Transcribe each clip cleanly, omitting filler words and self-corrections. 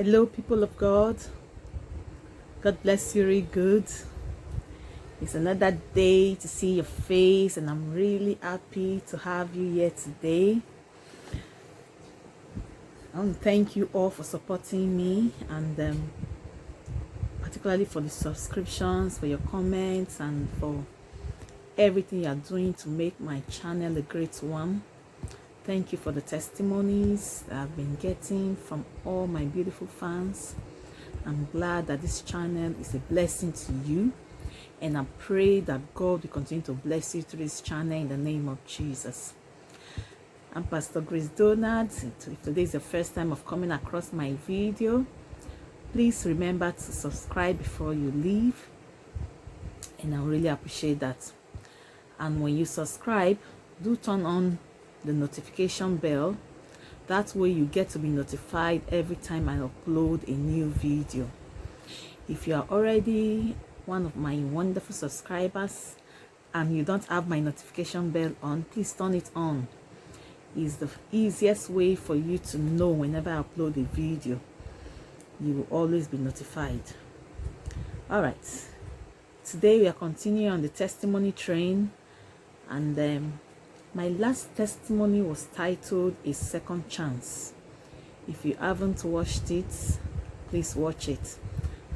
Hello, people of God. God bless you really good. It's another day to see your face, and I'm really happy to have you here today. I want to thank you all for supporting me, and particularly for the subscriptions, for your comments, and for everything you are doing to make my channel a great one. Thank you for the testimonies that I've been getting from all my beautiful fans. I'm glad that this channel is a blessing to you, and I pray that God will continue to bless you through this channel in the name of Jesus. I'm Pastor Grace Donald. If today is the first time of coming across my video, please remember to subscribe before you leave, and I really appreciate that. And when you subscribe, do turn on the notification bell. That way you get to be notified every time I upload a new video. If you are already one of my wonderful subscribers and you don't have my notification bell on, please turn it on. It's the easiest way for you to know whenever I upload a video. You will always be notified. All right, today we are continuing on the testimony train, and my last testimony was titled A Second Chance. If you haven't watched it, please watch it.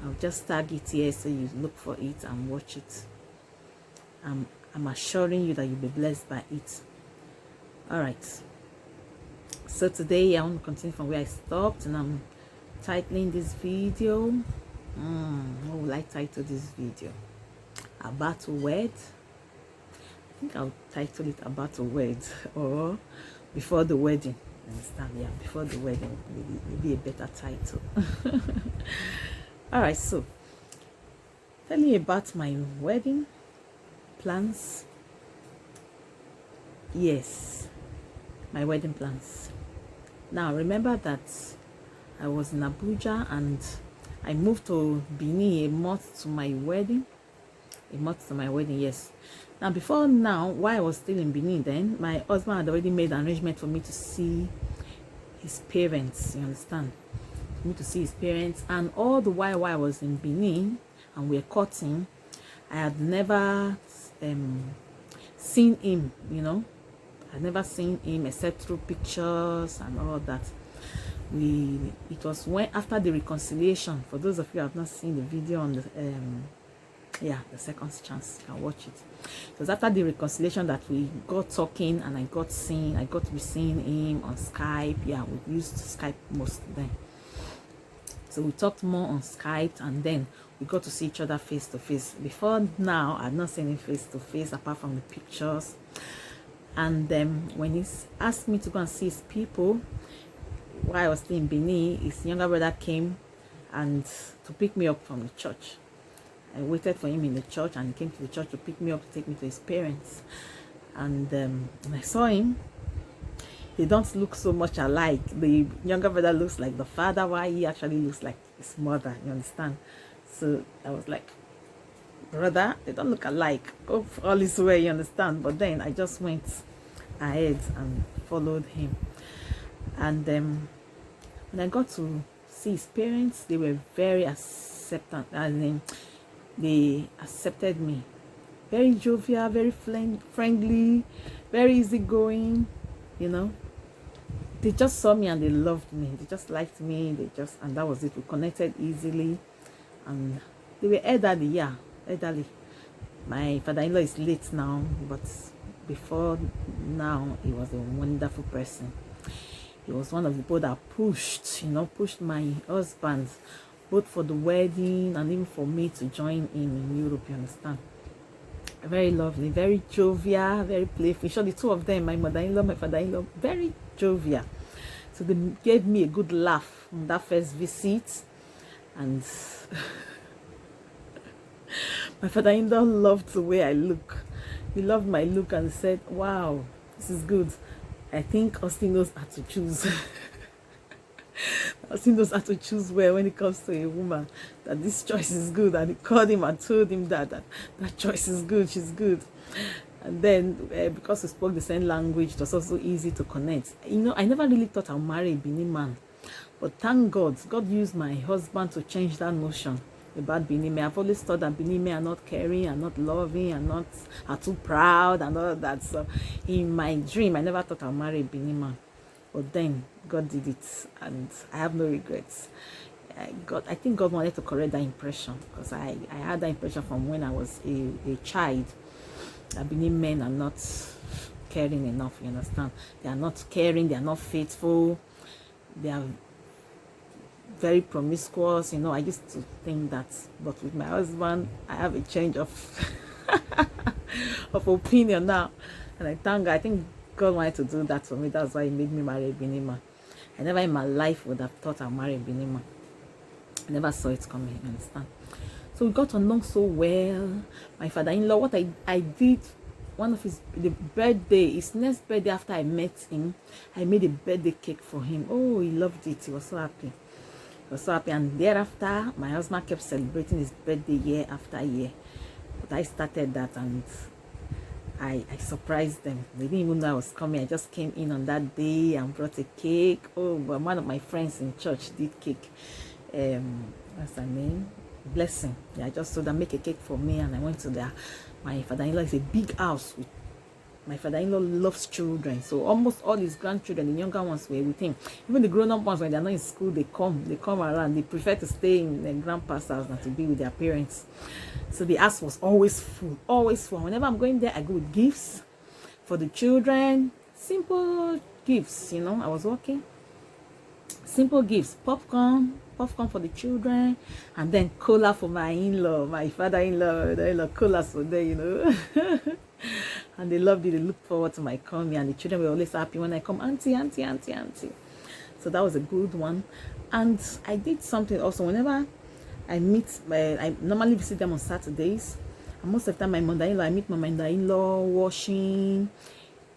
I'll just tag it here so you look for it and watch it. I'm assuring you that you'll be blessed by it. All right. So today I want to continue from where I stopped, and I'm titling this video. What will I title this video? About to wed. I think I'll title it About to Wed, or Before the Wedding. Understand? Yeah, Before the Wedding. Maybe a better title. All right, so telling you about my wedding plans. Yes, my wedding plans. Now remember that I was in Abuja and I moved to Benin a month to my wedding. Yes. Now before now, while I was still in Benin, then my husband had already made an arrangement for me to see his parents. You understand? For me to see his parents, and all the while I was in Benin and we were courting, I had never seen him. I'd never seen him except through pictures and all that. It was when after the reconciliation. For those of you who have not seen the video on the the second chance, you can watch it. It was after the reconciliation that we got talking, and I got to be seeing him on Skype. Yeah, we used Skype most then. So we talked more on Skype, and then we got to see each other face to face. Before now, I've not seen him face to face apart from the pictures. And when he asked me to go and see his people while I was still in Benin, his younger brother came and to pick me up from the church. I waited for him in the church, and he came to the church to pick me up, to take me to his parents. And when I saw him, they don't look so much alike. The younger brother looks like the father, while he actually looks like his mother. You understand? So I was like, brother, they don't look alike. Oh, all is well, you understand? But then I just went ahead and followed him. And when I got to see his parents, they were very acceptant. They accepted me. Very jovial, very friendly, very easygoing. They just saw me and they loved me. They just liked me. And that was it. We connected easily, and they were elderly. My father-in-law is late now, but before now, he was a wonderful person. He was one of the people that pushed my husband, both for the wedding and even for me to join him in Europe. You understand? Very lovely, very jovial, very playful. Sure, the two of them, my mother-in-law, my father-in-law, very jovial. So they gave me a good laugh on that first visit, and my father-in-law loved the way I look. He loved my look and said, "Wow, this is good. I think Austin knows how to choose." Austin knows how to choose well when it comes to a woman, that this choice is good. And he called him and told him that choice is good, she's good. And then because we spoke the same language, it was also easy to connect. I never really thought I'll marry a Benin man. But thank God, God used my husband to change that notion about Benin men. I've always thought that Benin men are not caring, are not loving, are too proud and all that. So in my dream, I never thought I'd marry a Benin man. But then God did it, and I have no regrets. I think God wanted to correct that impression, because I had that impression from when I was a child. That Benin men are not caring enough, you understand? They are not caring, they are not faithful, they are very promiscuous, I used to think that. But with my husband, I have a change of of opinion now, and I thank God. I think God wanted to do that for me. That's why He made me marry a Benin man. I never in my life would have thought I'd marry a Benin man. I never saw it coming, you understand? So we got along so well. My father-in-law, what I did, one of the birthday, his next birthday after I met him, I made a birthday cake for him. Oh, he loved it. He was so happy. He was so happy. And thereafter, my husband kept celebrating his birthday year after year. But I started that, and I surprised them. They didn't even know I was coming. I just came in on that day and brought a cake. Oh, but one of my friends in church did cake. What's her name? Blessing. Yeah, I just told them make a cake for me, and I went to their. My father-in-law is a big house. My father-in-law loves children, so almost all his grandchildren, the younger ones, were with him. Even the grown-up ones, when they're not in school, they come around. They prefer to stay in their grandpa's house than to be with their parents. So the house was always full, always full. Whenever I'm going there, I go with gifts for the children, simple gifts. I was working. Simple gifts, popcorn for the children, and then cola for my in-law, my father-in-law, colas for them, and they loved it. They looked forward to my coming, and the children were always happy when I come, auntie. So that was a good one. And I did something also. Whenever I normally visit them on Saturdays, and most of the time I meet my mother-in-law washing.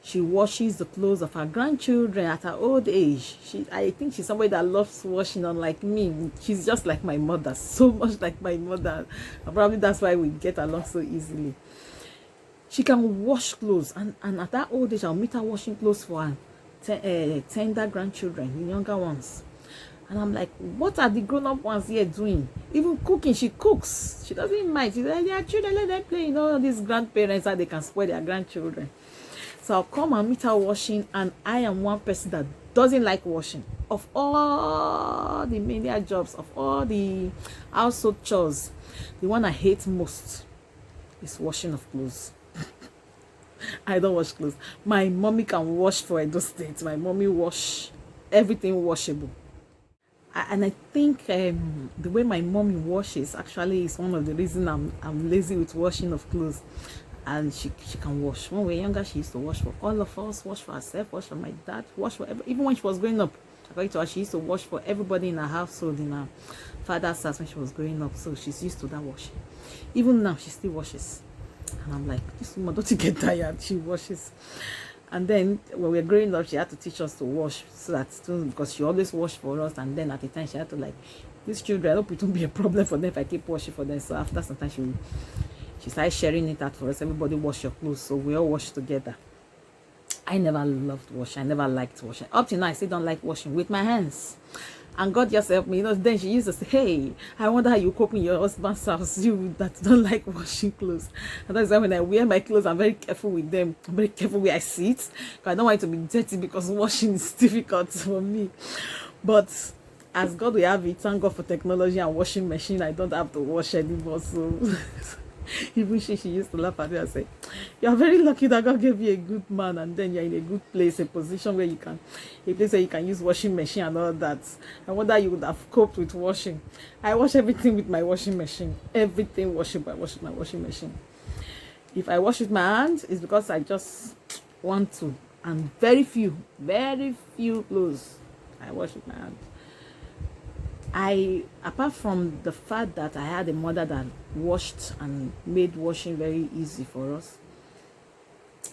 She washes the clothes of her grandchildren at her old age. I think she's somebody that loves washing, unlike me. She's just like my mother, so much like my mother. And probably that's why we get along so easily. She can wash clothes, and at that old age, I'll meet her washing clothes for her tender grandchildren, the younger ones. And I'm like, what are the grown-up ones here doing? Even cooking, she cooks. She doesn't mind. She's like, their children, let them play. These grandparents, how they can spoil their grandchildren. So I'll come and meet her washing, and I am one person that doesn't like washing. Of all the menial jobs, of all the household chores, the one I hate most is washing of clothes. I don't wash clothes. My mommy can wash for Edo State. My mommy wash everything washable. And I think the way my mommy washes actually is one of the reasons I'm lazy with washing of clothes. And she can wash. When we were younger, she used to wash for all of us, wash for herself, wash for my dad, wash for even when she was growing up. According to her, she used to wash for everybody in her household, in her father's house when she was growing up. So she's used to that washing. Even now, she still washes. And I'm like, this woman, don't you get tired? She washes. And then when we were growing up, she had to teach us to wash, so that because she always washed for us. And then at the time, she had to these children, I hope it won't be a problem for them if I keep washing for them. So after some time, she started sharing it out for us. Everybody wash your clothes, so we all wash together. I never loved washing. I never liked washing. Up to now, I still don't like washing with my hands. And God just helped me. Then she used to say, hey, I wonder how you cope in your husband's house, you that don't like washing clothes. And that's why when I wear my clothes, I'm very careful with them. I'm very careful where I sit, because I don't want it to be dirty, because washing is difficult for me. But as God will have it, thank God for technology and washing machine. I don't have to wash anymore. So even she used to laugh at me and say, you're very lucky that God gave you a good man, and then you're in a good place, a position where you can use washing machine and all that. I wonder you would have coped with washing. I wash everything with my washing machine. Everything washable, I wash with my washing machine. If I wash with my hand, it's because I just want to. And very few clothes I wash with my hand. Apart from the fact that I had a mother that washed and made washing very easy for us,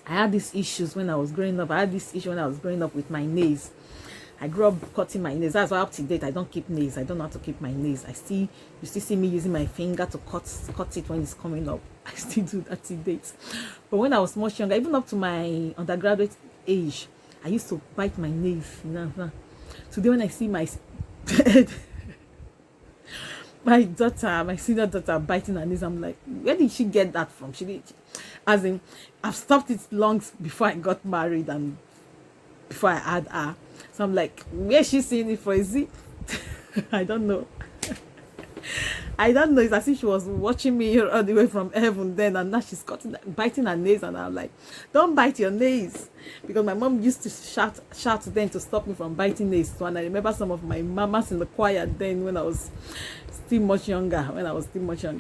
I had these issues when I was growing up. With my nails. I grew up cutting my nails. That's why up to date I don't keep nails. I don't know how to keep my nails. You still see me using my finger to cut it when it's coming up. I still do that to date. But when I was much younger, even up to my undergraduate age, I used to bite my nails. Today when I see my My daughter, my senior daughter, biting her nails. I'm like, where did she get that from? As in, I've stopped it long before I got married and before I had her. So I'm like, where she seeing it for? Is it? I don't know. I don't know. It's as if she was watching me all the way from heaven then, and now she's biting her nails, and I'm like, don't bite your nails, because my mom used to shout then to stop me from biting nails too. And I remember some of my mamas in the choir then when I was still much younger.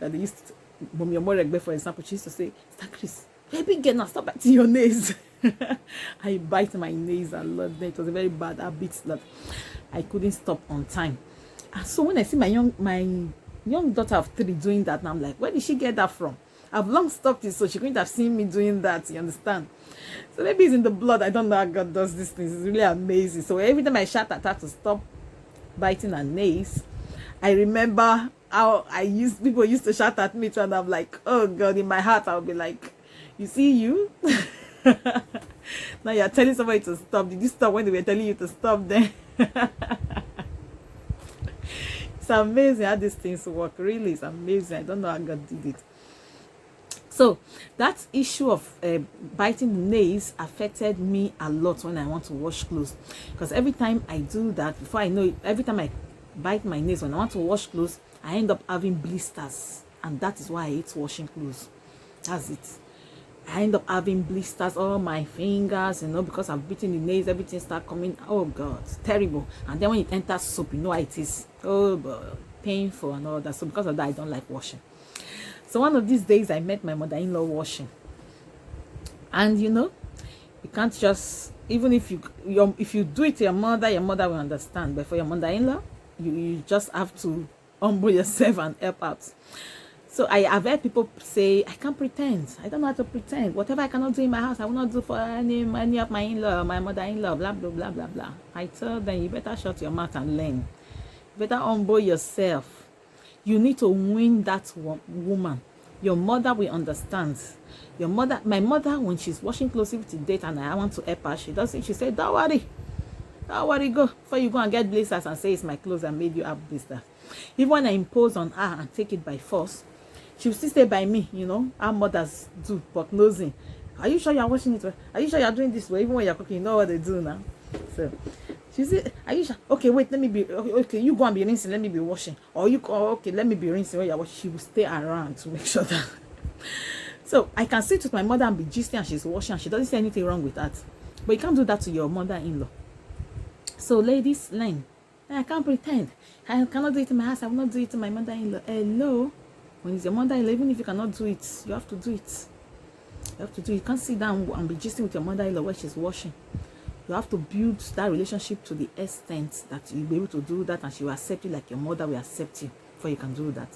They used to, Mom Yomoregbe, for example, she used to say, Sister Chris, baby girl, now stop biting your nails. I bite my nails a lot then. It was a very bad habit that I couldn't stop on time. And so when I see my young daughter of 3 doing that, and I'm like, where did she get that from? I've long stopped it, so she couldn't have seen me doing that, you understand? So maybe it's in the blood. I don't know how God does these things. It's really amazing. So every time I shout at her to stop biting her nails, I remember how people used to shout at me too, and I'm like, oh God, in my heart I'll be like, you see you? Now you're telling somebody to stop. Did you stop when they were telling you to stop then? It's amazing how these things work. Really, it's amazing. I don't know how God did it. So that issue of biting nails affected me a lot when I want to wash clothes, because every time I do that, before I know it, every time I bite my nails when I want to wash clothes, I end up having blisters, and that is why I hate washing clothes. That's it. I end up having blisters all my fingers, you know, because I've bitten the nails, everything start coming. Oh God, it's terrible. And then when it enters soap, you know how it is. Oh boy, painful and all that. So because of that, I don't like washing. So one of these days I met my mother-in-law washing, and you know, you can't just, even if you do it to your mother will understand, but for your mother-in-law, you just have to humble yourself and help out. So I've heard people say, I can't pretend. I don't know how to pretend. Whatever I cannot do in my house, I will not do for any of my in-law, my mother-in-law, blah, blah, blah, blah, blah. I tell them, you better shut your mouth and learn. You better humble yourself. You need to win that woman. Your mother will understand. My mother, when she's washing clothes with the date and I want to help her, she said, don't worry, go. Before you go and get blisters and say it's my clothes that made you have blisters. Even when I impose on her and take it by force, she will still stay by me, you know, our mothers do, but nosing. Are you sure you're washing it? Are you sure you're doing this way? Even when you're cooking, you know what they do now. So she said, are you sure? Okay, wait, let me be, okay, you go and be rinsing, let me be washing. Or okay, let me be rinsing when you're washing. She will stay around to make sure that. So I can sit with my mother and be gisting and she's washing and she doesn't see anything wrong with that. But you can't do that to your mother-in-law. So ladies, learn. I can't pretend. I cannot do it in my house. I will not do it to my mother-in-law. Hello? When it's your mother-in-law, even if you cannot do it, you have to do it. You have to do it. You can't sit down and be gisting with your mother-in-law while she's washing. You have to build that relationship to the extent that you'll be able to do that and she will accept you like your mother will accept you before you can do that.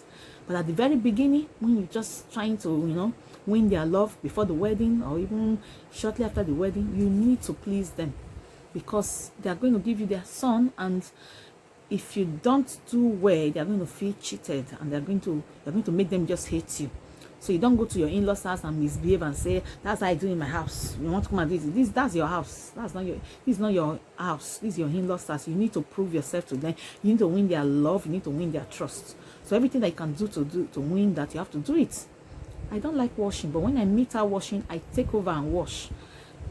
But at the very beginning, when you're just trying to, you know, win their love before the wedding or even shortly after the wedding, you need to please them because they are going to give you their son, and if you don't do well, they are going to feel cheated and you're going to make them just hate you. So you don't go to your in-laws house and misbehave and say, that's how I do in my house. You want to come and do this? That's your house. This is not your house. This is your in-laws house. You need to prove yourself to them. You need to win their love. You need to win their trust. So everything that you can do to win that, you have to do it. I don't like washing, but when I meet her washing, I take over and wash.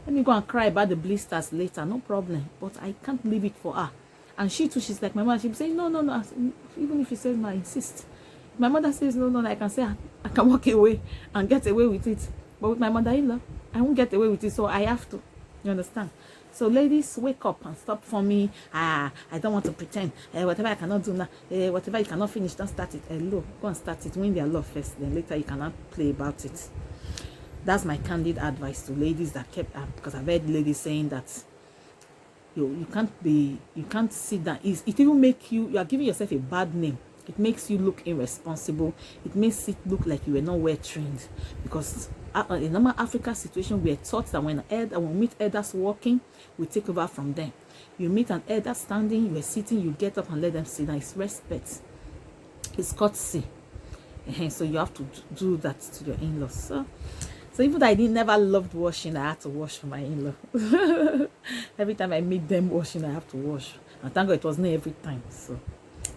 Let me go and cry about the blisters later, no problem. But I can't leave it for her. And she too, she's like my mother. She'll say, no. Even if she says no, I insist. My mother says no, I can say I can walk away and get away with it. But with my mother-in-law, I won't get away with it, so I have to. You understand? So ladies, wake up and stop for me. I don't want to pretend. Whatever I cannot do now, whatever you cannot finish, don't start it. Hello, go and start it. Win their love first, then later you cannot play about it. That's my candid advice to ladies that kept up, because I've heard ladies saying that you can't sit down. It even make you are giving yourself a bad name. It makes you look irresponsible. It makes it look like you were not well trained. Because in a normal African situation, we are taught that when we meet elders walking, we take over from them. You meet an elder standing, you are sitting, you get up and let them sit down. It's respect. It's courtesy. So you have to do that to your in-laws. So even though I never loved washing, I had to wash for my in-law. Every time I meet them washing, I have to wash. And thank God it was not every time. So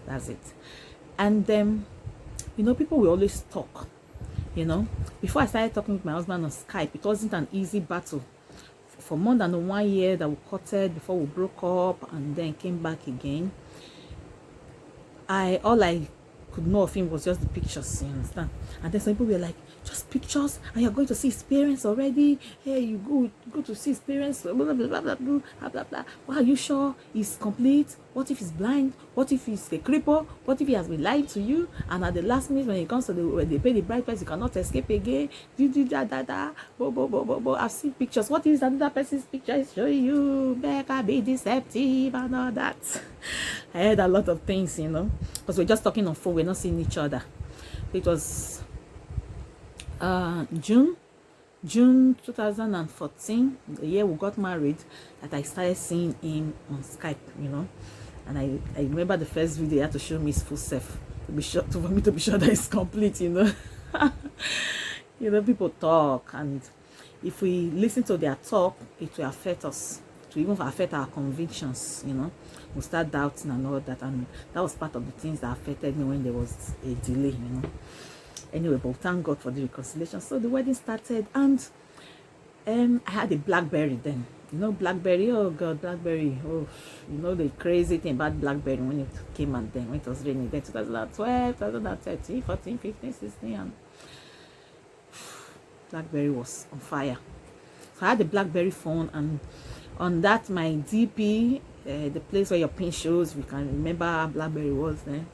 that's it. And you know, people will always talk. You know, before I started talking with my husband on Skype, it wasn't an easy battle. For more than 1 year that we courted before we broke up and then came back again. All I could know of him was just the pictures, you understand? And then some people were like, just pictures, and you're going to see his parents already. Hey, you go to see his parents, blah blah blah blah blah blah blah blah. Well, are you sure he's complete? What if he's blind? What if he's a cripple? What if he has been lying to you? And at the last minute, when it comes to when they pay the bride price, you cannot escape again. I've seen pictures. What if another person's picture is showing you? Becca, be deceptive and all that. I heard a lot of things, you know, because we're just talking on phone. We're not seeing each other. It was June 2014, the year we got married, that I started seeing him on Skype, you know. And I remember the first video he had to show me his full self to be sure, for me to be sure that it's complete, you know. You know, people talk, and if we listen to their talk, it will affect us, it will even affect our convictions, you know. We'll start doubting and all that, and that was part of the things that affected me when there was a delay, you know. Anyway, but thank God for the reconciliation. So the wedding started, and I had a BlackBerry then. You know, BlackBerry, oh God, BlackBerry. Oh, you know the crazy thing about BlackBerry when it came and then when it was raining. Then 2012, 2013, 14, 15, 16, and BlackBerry was on fire. So I had a BlackBerry phone, and on that my DP, the place where your pin shows, we can remember how BlackBerry was then.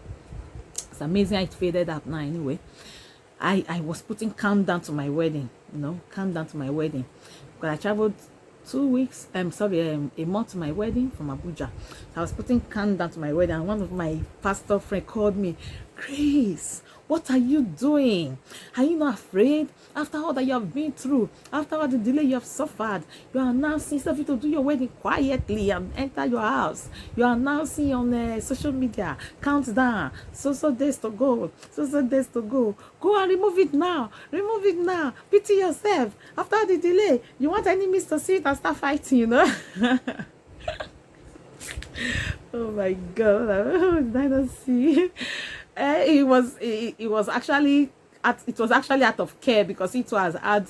It's amazing how it faded out now. Anyway, I was putting countdown to my wedding, you know, countdown to my wedding, because I traveled 2 weeks, a month to my wedding from Abuja. So I was putting countdown to my wedding, and one of my pastor friend called me, Grace, what are you doing? Are you not afraid? After all that you have been through, after all the delay you have suffered, you are announcing stuff to do your wedding quietly and enter your house. You are announcing on social media, countdown, so days to go, so days to go. Go and remove it now. Remove it now. Pity yourself. After the delay, you want enemies to see it and start fighting, you know? Oh my God. I don't see. It was actually out of care, because it was had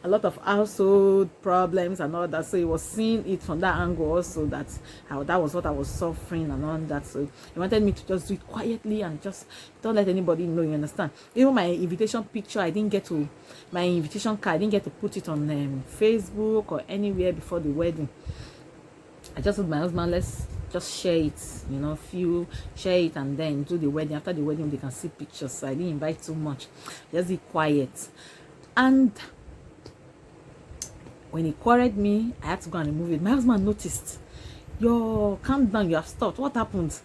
a lot of household problems and all that. So he was seeing it from that angle also, that was what I was suffering and all that. So he wanted me to just do it quietly and just don't let anybody know, you understand? Even my invitation picture, my invitation card, I didn't get to put it on Facebook or anywhere before the wedding. I just told my husband, let's just share it, you know, share it and then do the wedding. After the wedding, they can see pictures. So I didn't invite too much, just be quiet. And when he quarried me, I had to go and remove it. My husband noticed, your countdown, you have stopped. What happened?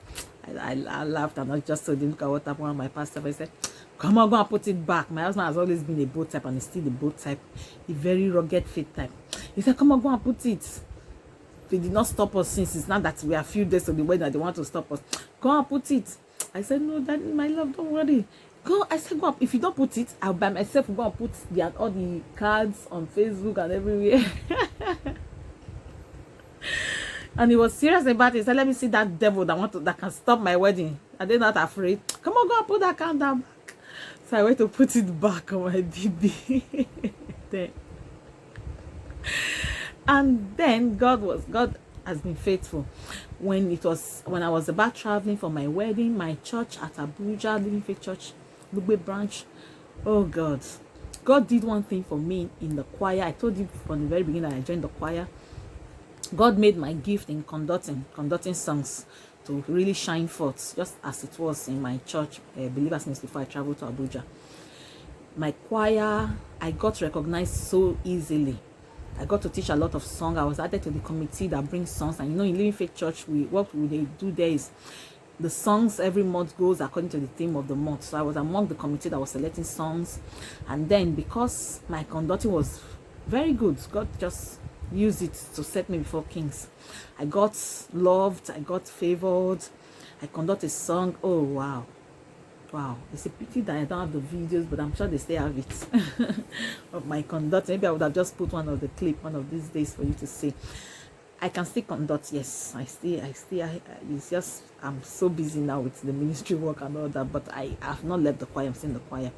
I laughed, and I just told him, look at what happened. And my pastor, I said, come on, go and put it back. My husband has always been a boat type, and he's still the boat type, the very rugged faith type. He said, come on, go and put it. They did not stop us since it's not that we are a few days to the wedding that they want to stop us. Go and put it. I said, no, Daddy, my love, don't worry. Go. I said, go up. If you don't put it, I'll by myself go and put all the cards on Facebook and everywhere. And he was serious about it. He said, let me see that devil that can stop my wedding. Are they not afraid? Come on, go and put that countdown back. So I went to put it back on my DB. Then. And then God has been faithful. When I was about traveling for my wedding, my church at Abuja, Living Faith Church, Lugbe branch, oh God did one thing for me in the choir. I told you from the very beginning that I joined the choir. God made my gift in conducting songs to really shine forth, just as it was in my church, Believers Ministry, before I traveled to Abuja. My choir, I got recognized so easily. I got to teach a lot of songs. I was added to the committee that brings songs. And you know, in Living Faith Church, what they do there is the songs every month goes according to the theme of the month. So I was among the committee that was selecting songs. And then because my conducting was very good, God just used it to set me before kings. I got loved. I got favored. I conducted a song. Oh, wow. Wow, it's a pity that I don't have the videos, but I'm sure they still have it of my conduct. Maybe I would have just put one of the clip one of these days for you to see. I can still conduct. Yes, it's just I'm so busy now with the ministry work and all that, but I have not left the choir. I'm still in the choir.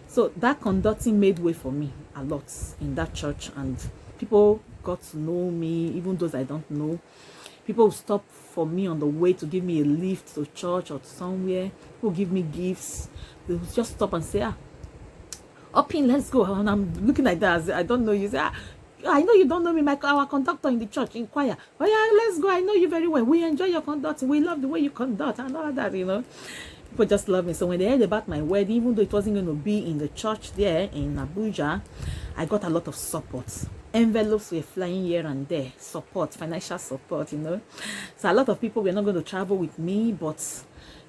So that conducting made way for me a lot in that church, and people got to know me, even those I don't know. People would stop for me on the way to give me a lift to church or to somewhere. People give me gifts. They would just stop and say, up in, let's go. And I'm looking like that. I don't know you. Say, I know you don't know me, our conductor in the church, in choir. Oh yeah, let's go. I know you very well. We enjoy your conducting. We love the way you conduct and all that, People just love me. So when they heard about my wedding, even though it wasn't going to be in the church there in Abuja, I got a lot of support. Envelopes were flying here and there. Support, financial support, So a lot of people were not going to travel with me, but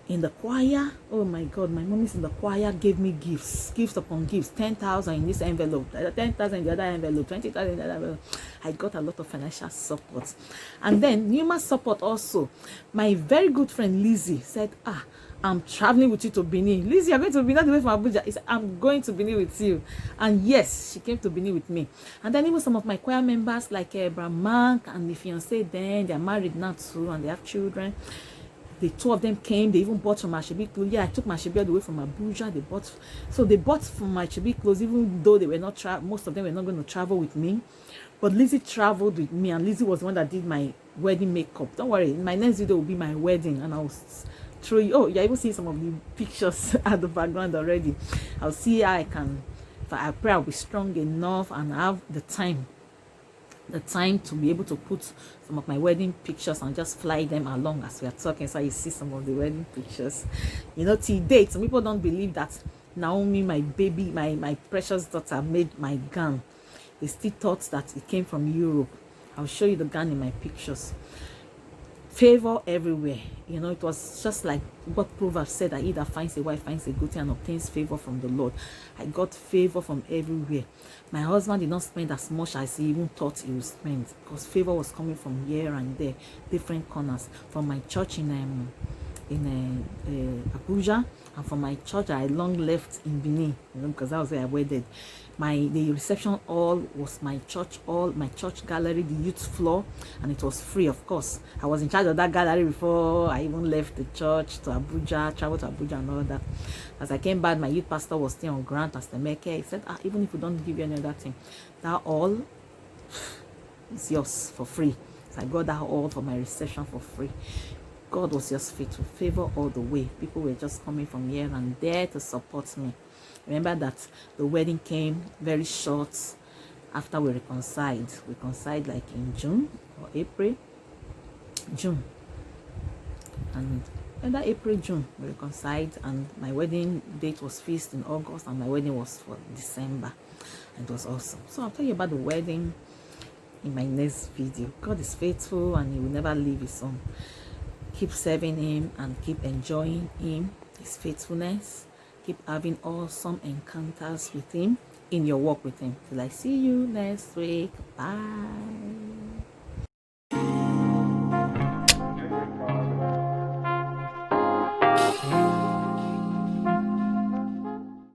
in the choir, oh my God, my mom is in the choir, gave me gifts upon gifts, 10,000 in this envelope, 10,000 in the other envelope, 20,000 in the other envelope. I got a lot of financial support. And then numerous support also. My very good friend Lizzie said, I'm traveling with you to Benin. Lizzie, you're going to Benin away from Abuja. He said, I'm going to Benin with you. And yes, she came to Benin with me. And then even some of my choir members like Brahman and the fiancé, then they're married now too, and they have children. The two of them came. They even bought some Ashebi clothes. Yeah, I took my Ashebi all the way from Abuja. They bought from my Ashebi clothes, even though they were not most of them were not going to travel with me. But Lizzie traveled with me, and Lizzie was the one that did my wedding makeup. Don't worry, my next video will be my wedding, and I'll throw you. Oh, you're even seeing some of the pictures at the background already. I'll see how I can. I pray I'll be strong enough and have the time to be able to put some of my wedding pictures and just fly them along as we are talking, so you see some of the wedding pictures. Till date, some people don't believe that Naomi, my baby, my precious daughter, made my gown. They still thought that it came from Europe. I'll show you the gown in my pictures. Favor everywhere. It was just like what Proverbs said, that he that finds a wife finds a good thing and obtains favor from the Lord. I got favor from everywhere. My husband did not spend as much as he even thought he would spend, because favor was coming from here and there, different corners, from my church in Abuja, and from my church I long left in Benin, because that was where I wedded. The reception hall was my church hall, my church gallery, the youth floor, and it was free, of course. I was in charge of that gallery before I even left the church to Abuja, traveled to Abuja and all that. As I came back, my youth pastor was still on grant as the maker. He said, even if we don't give you any other thing, that hall is yours for free. So I got that hall for my reception for free. God was just faithful, favor all the way. People were just coming from here and there to support me. Remember that the wedding came very short after we reconciled. We reconciled like in June or April. June. And either April, June, we reconciled, and my wedding date was fixed in August, and my wedding was for December. It was awesome. So I'll tell you about the wedding in my next video. God is faithful, and he will never leave his own. Keep serving him and keep enjoying him, his faithfulness. Keep having awesome encounters with him in your walk with him. Till I see you next week. Bye.